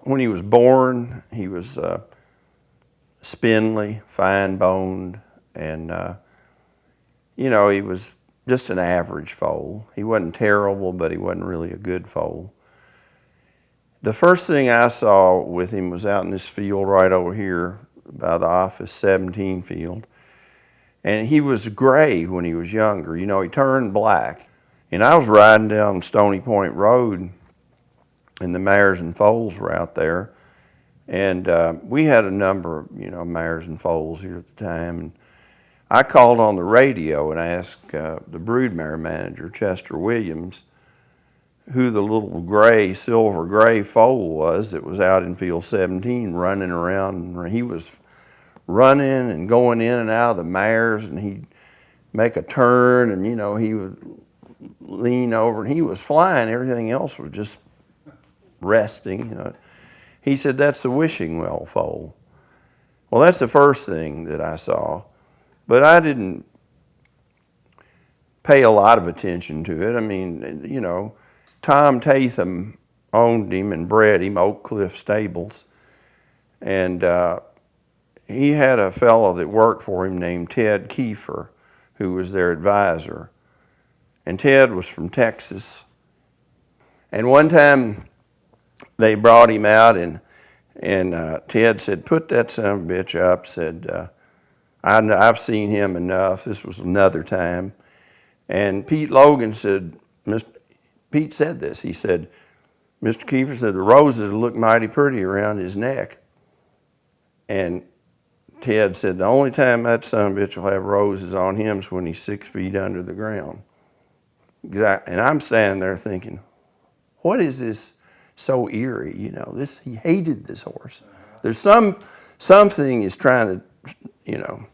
when he was born, he was spindly, fine-boned, and you know, he was just an average foal. He wasn't terrible, but he wasn't really a good foal. The first thing I saw with him was out in this field right over here by the Office 17 field. And he was gray when he was younger. You know, he turned black. And I was riding down Stony Point Road, and the mares and foals were out there. And we had a number of, you know, mares and foals here at the time. And I called on the radio and asked the broodmare manager, Chester Williams, who the little gray, silver gray foal was that was out in field 17 running around. He was running and going in and out of the mares, and he'd make a turn, and you know, he would lean over, and he was flying. Everything else was just resting. You know, he said, "That's the wishing well foal." Well, that's the first thing that I saw, but I didn't pay a lot of attention to it. I mean, you know, Tom Tatham owned him and bred him, Oak Cliff Stables, and he had a fellow that worked for him named Ted Kiefer, who was their advisor. And Ted was from Texas. And one time they brought him out, and Ted said, "Put that son of a bitch up." Said, "I've seen him enough." This was another time. And Pete Logan said, Pete said this. He said, "Mr. Kiefer said the roses look mighty pretty around his neck." And Ted said, "The only time that son of a bitch will have roses on him is when he's 6 feet under the ground." Exactly. And I'm standing there thinking, what is this so eerie? You know, he hated this horse. There's something is trying to, you know.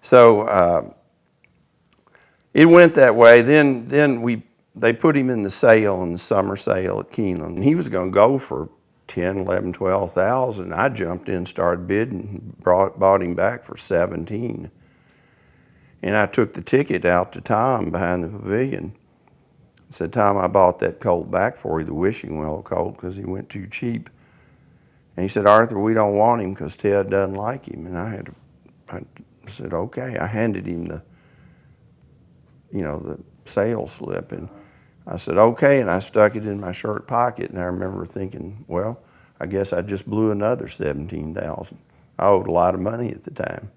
So it went that way. Then they put him in the sale, in the summer sale at Keeneland. And he was going to go for 10, 11, 12,000. I jumped in, started bidding, bought him back for 17. And I took the ticket out to Tom behind the pavilion. I said, "Tom, I bought that colt back for you, the wishing well colt, because he went too cheap." And he said, "Arthur, we don't want him because Ted doesn't like him." And I said, "Okay." I handed him the sales slip, and I said, "Okay," and I stuck it in my shirt pocket, and I remember thinking, well, I guess I just blew another 17,000. I owed a lot of money at the time.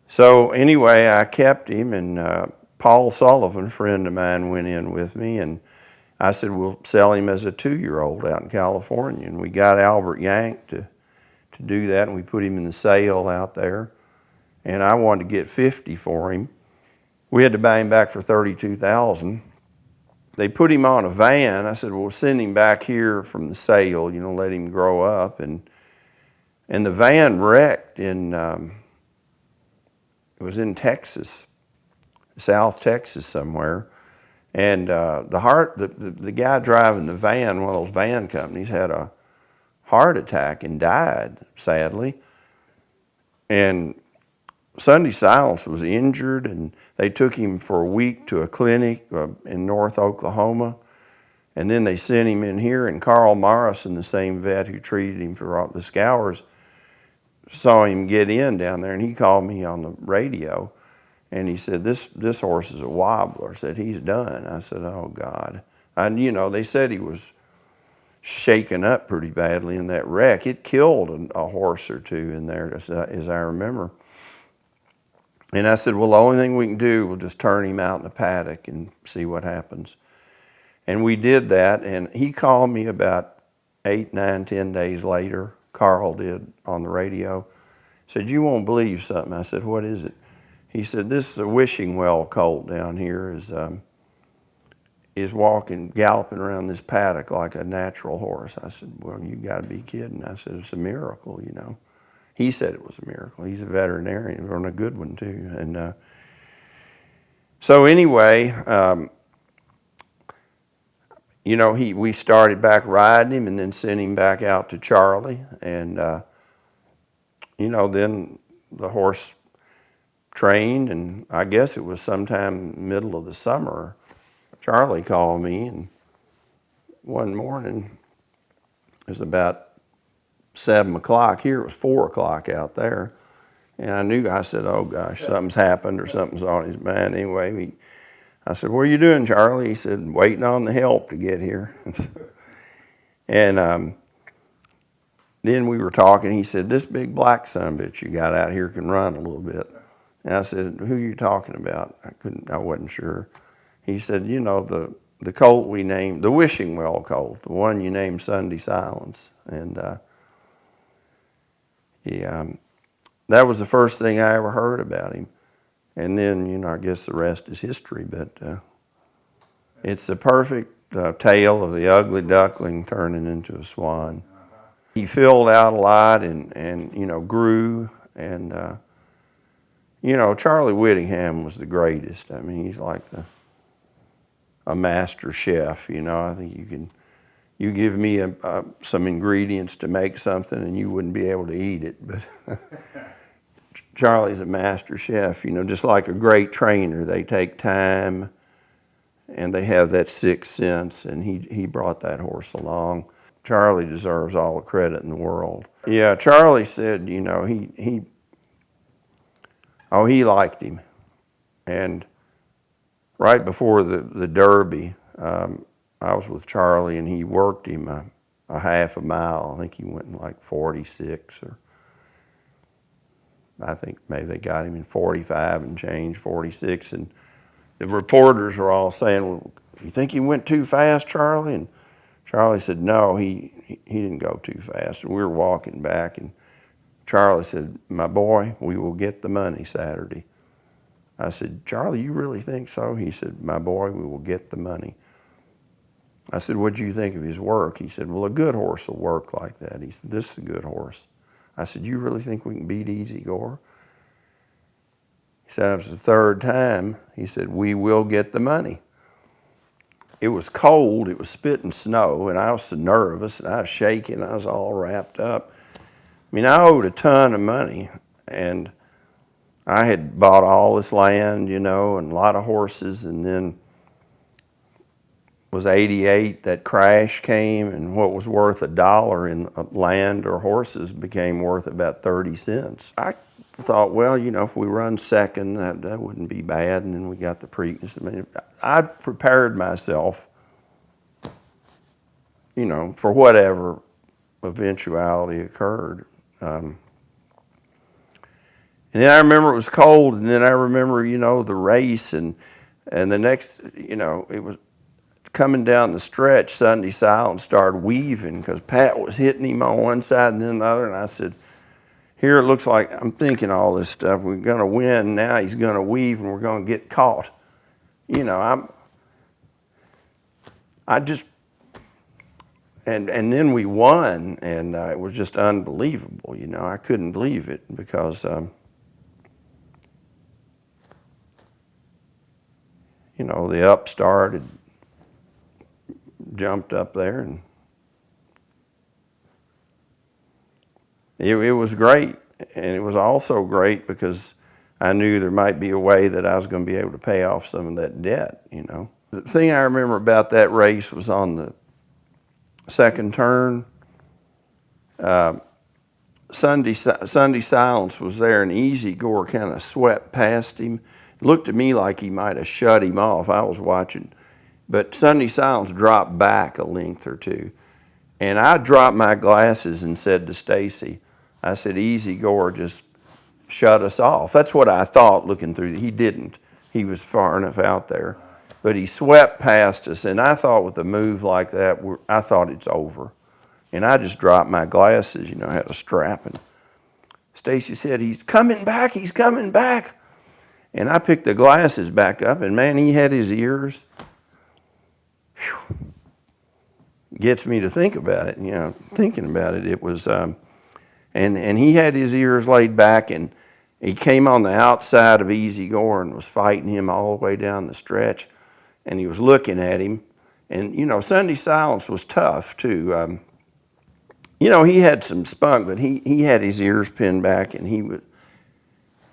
So anyway, I kept him, and Paul Sullivan, a friend of mine, went in with me, and I said, "We'll sell him as a 2-year-old out in California." And we got Albert Yank to do that, and we put him in the sale out there, and I wanted to get 50 for him. We had to buy him back for 32,000. They put him on a van. I said, "Well, we'll send him back here from the sale, you know, let him grow up." And the van wrecked it was in Texas, South Texas somewhere. And the guy driving the van, one of those van companies, had a heart attack and died, sadly. And Sunday Silence was injured, and they took him for a week to a clinic in North Oklahoma. And then they sent him in here, and Carl Morrison, the same vet who treated him for the scours, saw him get in down there, and he called me on the radio, and he said, this horse is a wobbler. I said, "He's done." I said, "Oh, God." And, you know, they said he was shaken up pretty badly in that wreck. It killed a horse or two in there, as I remember. And I said, "Well, the only thing we can do, we'll just turn him out in the paddock and see what happens." And we did that, and he called me about 8, 9, 10 days later. Carl did on the radio. Said, "You won't believe something." I said, "What is it?" He said, "This is a wishing well colt down here is walking, galloping around this paddock like a natural horse." I said, "Well, you got to be kidding." I said, "It's a miracle, you know." He said it was a miracle. He's a veterinarian, and a good one too. And so anyway, you know, we started back riding him, and then sent him back out to Charlie. And you know, then the horse trained, and I guess it was sometime middle of the summer, Charlie called me, and one morning It was about 7 o'clock here. It was 4 o'clock out there. And I knew, I said, oh gosh, something's happened or something's on his mind. Anyway, I said, what are you doing, Charlie? He said, waiting on the help to get here. And then we were talking. He said, this big black sumbitch you got out here can run a little bit. And I said, who are you talking about? I wasn't sure. He said, you know, the colt we named, the wishing well colt, the one you named Sunday Silence. And that was the first thing I ever heard about him. And then, you know, I guess the rest is history. But it's the perfect tale of the ugly duckling turning into a swan. He filled out a lot and you know, grew. And, you know, Charlie Whittingham was the greatest. I mean, he's like a master chef, you know. I think you give me some ingredients to make something and you wouldn't be able to eat it. But Charlie's a master chef, you know, just like a great trainer. They take time and they have that sixth sense, and he brought that horse along. Charlie deserves all the credit in the world. Yeah, Charlie said, you know, he liked him. And right before the Derby, I was with Charlie, and he worked him a half a mile. I think he went in like 46, or I think maybe they got him in 45 and change, 46. And the reporters were all saying, well, you think he went too fast, Charlie? And Charlie said, no, he didn't go too fast. And we were walking back, and Charlie said, my boy, we will get the money Saturday. I said, Charlie, you really think so? He said, my boy, we will get the money. I said, what do you think of his work? He said, well, a good horse will work like that. He said, this is a good horse. I said, you really think we can beat Easy Goer? He said, it was the third time. He said, we will get the money. It was cold, it was spitting snow, and I was so nervous, and I was shaking, I was all wrapped up. I mean, I owed a ton of money, and I had bought all this land, you know, and a lot of horses, and then was 88, that crash came, and what was worth $1 in land or horses became worth about 30 cents. I thought, well, you know, if we run second, that wouldn't be bad, and then we got the Preakness. I mean, I prepared myself, you know, for whatever eventuality occurred. And then I remember it was cold, and then I remember, you know, the race, and the next, you know, it was coming down the stretch. Sunday Silence started weaving because Pat was hitting him on one side and then the other, and I said, here it looks like I'm thinking all this stuff. We're going to win. Now he's going to weave, and we're going to get caught. You know, I just, and then we won, and it was just unbelievable. You know, I couldn't believe it because, you know, the upstart had jumped up there, and it was great. And it was also great because I knew there might be a way that I was going to be able to pay off some of that debt, you know. The thing I remember about that race was on the second turn. Sunday Silence was there, and Easy Goer kind of swept past him. It looked to me like he might have shut him off. I was watching. But Sunday Silence dropped back a length or two. And I dropped my glasses and said to Stacy, I said, Easy Goer just shut us off. That's what I thought looking through. He didn't. He was far enough out there. But he swept past us, and I thought with a move like that, I thought it's over. And I just dropped my glasses, you know, I had a strap. And Stacy said, he's coming back, he's coming back. And I picked the glasses back up, and man, he had his ears. Whew. Gets me to think about it, you know, thinking about it. It was, and he had his ears laid back, and he came on the outside of Easy Goer and was fighting him all the way down the stretch. And he was looking at him. And, you know, Sunday Silence was tough, too. You know, he had some spunk, but he had his ears pinned back, and he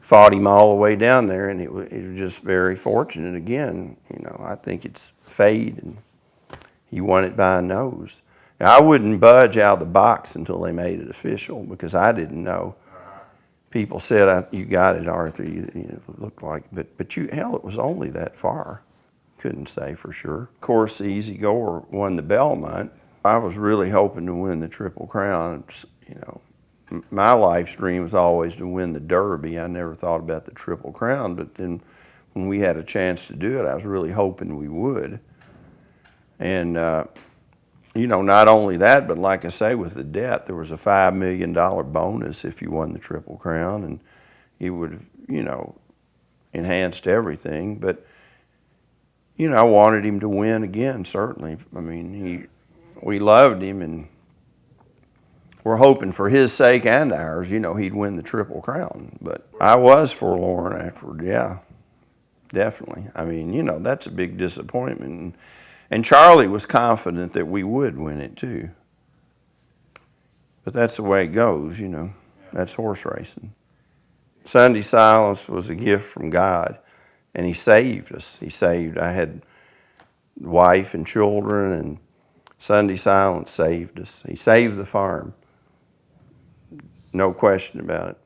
fought him all the way down there, and it was just very fortunate. Again, you know, I think it's fate, and he won it by a nose. I wouldn't budge out of the box until they made it official because I didn't know. People said, "You got it, Arthur." It looked like, but hell, it was only that far. Couldn't say for sure. Of course, the Easy Goer won the Belmont. I was really hoping to win the Triple Crown. You know, my life's dream was always to win the Derby. I never thought about the Triple Crown, but then when we had a chance to do it, I was really hoping we would. And you know, not only that, but like I say, with the debt, there was a $5 million bonus if you won the Triple Crown, and it would have, you know, enhanced everything. But, you know, I wanted him to win again, certainly. I mean, we loved him, and we're hoping for his sake and ours, you know, he'd win the Triple Crown. But I was forlorn afterward, yeah, definitely. I mean, you know, that's a big disappointment. And Charlie was confident that we would win it too. But that's the way it goes, you know. That's horse racing. Sunday Silence was a gift from God, and he saved us. I had wife and children, and Sunday Silence saved us. He saved the farm. No question about it.